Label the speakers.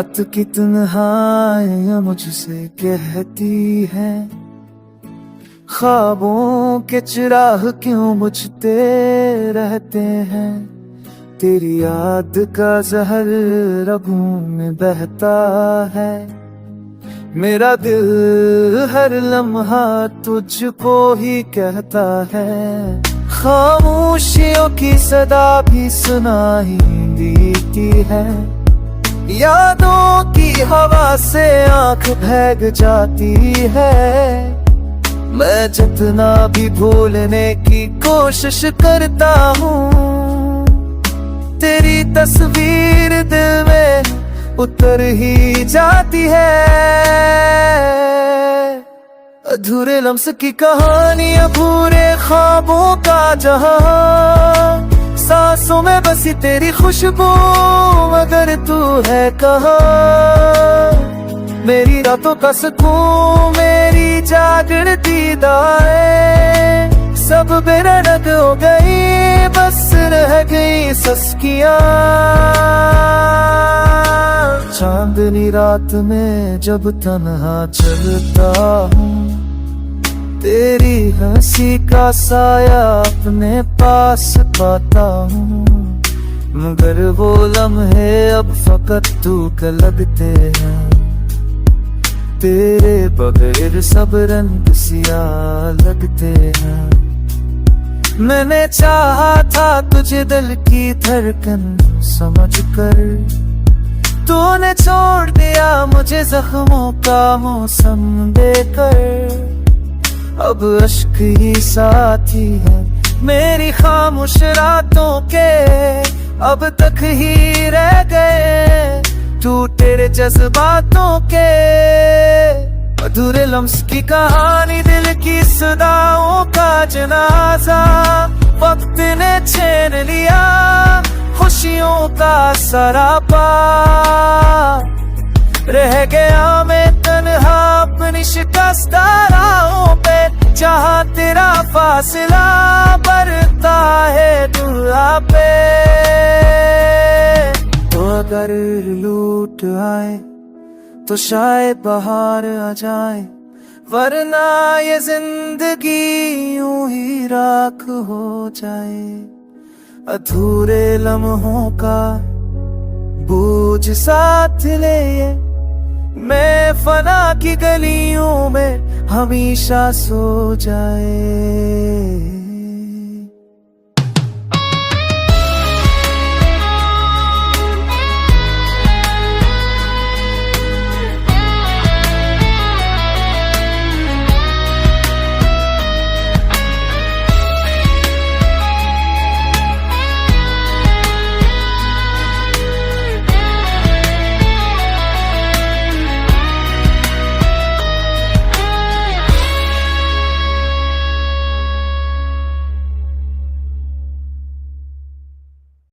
Speaker 1: रात की तन्हाइयां मुझसे कहती है, ख्वाबों के चिराग क्यों बुझते रहते हैं। तेरी याद का जहर रगों में बहता है, मेरा दिल हर लम्हा तुझको ही कहता है। खामोशियों की सदा भी सुनाई देती है, यादों की हवा से आंख भैग जाती है। मैं जितना भी भूलने की कोशिश करता हूँ, तेरी तस्वीर दिल में उतर ही जाती है। अधूरे लम्स की कहानी, अधूरे ख्वाबों का जहां, सांसों में बसी तेरी खुशबू मगर तू है कहाँ। मेरी रातों का सुकून, मेरी जागती दाएं, सब बेरंग हो गई, बस रह गई सस्कियां। चांदनी रात में जब तन्हा चलता हूँ, तेरी हंसी का साया अपने पास पाता हूँ। मगर वो लम्हे अब फकत तू के लगते हैं, तेरे बगैर सब रंग सिया लगते हैं। मैंने चाहा था तुझे दिल की धड़कन समझकर, तूने छोड़ दिया मुझे जख्मों का मौसम देकर। अब अश्क ही साथी है मेरी खामोश रातों के, अब तक ही रह गए टूटे जज्बातों के। अधूरे लम्स की कहानी, दिल की सदाओं का जनाजा, वक्त ने छीन लिया खुशियों का सरापा। रह गया मैं तन्हा अपनी शिकस्ता राहों पे, जहाँ तेरा फासला बढ़ता है दुआ पे। तो अगर लूट आए तो शायद बाहर आ जाए, वरना ये जिंदगी यूं ही राख हो जाए। अधूरे लम्हों का बोझ साथ ले, मैं फना की गलियों में हमेशा सो जाए।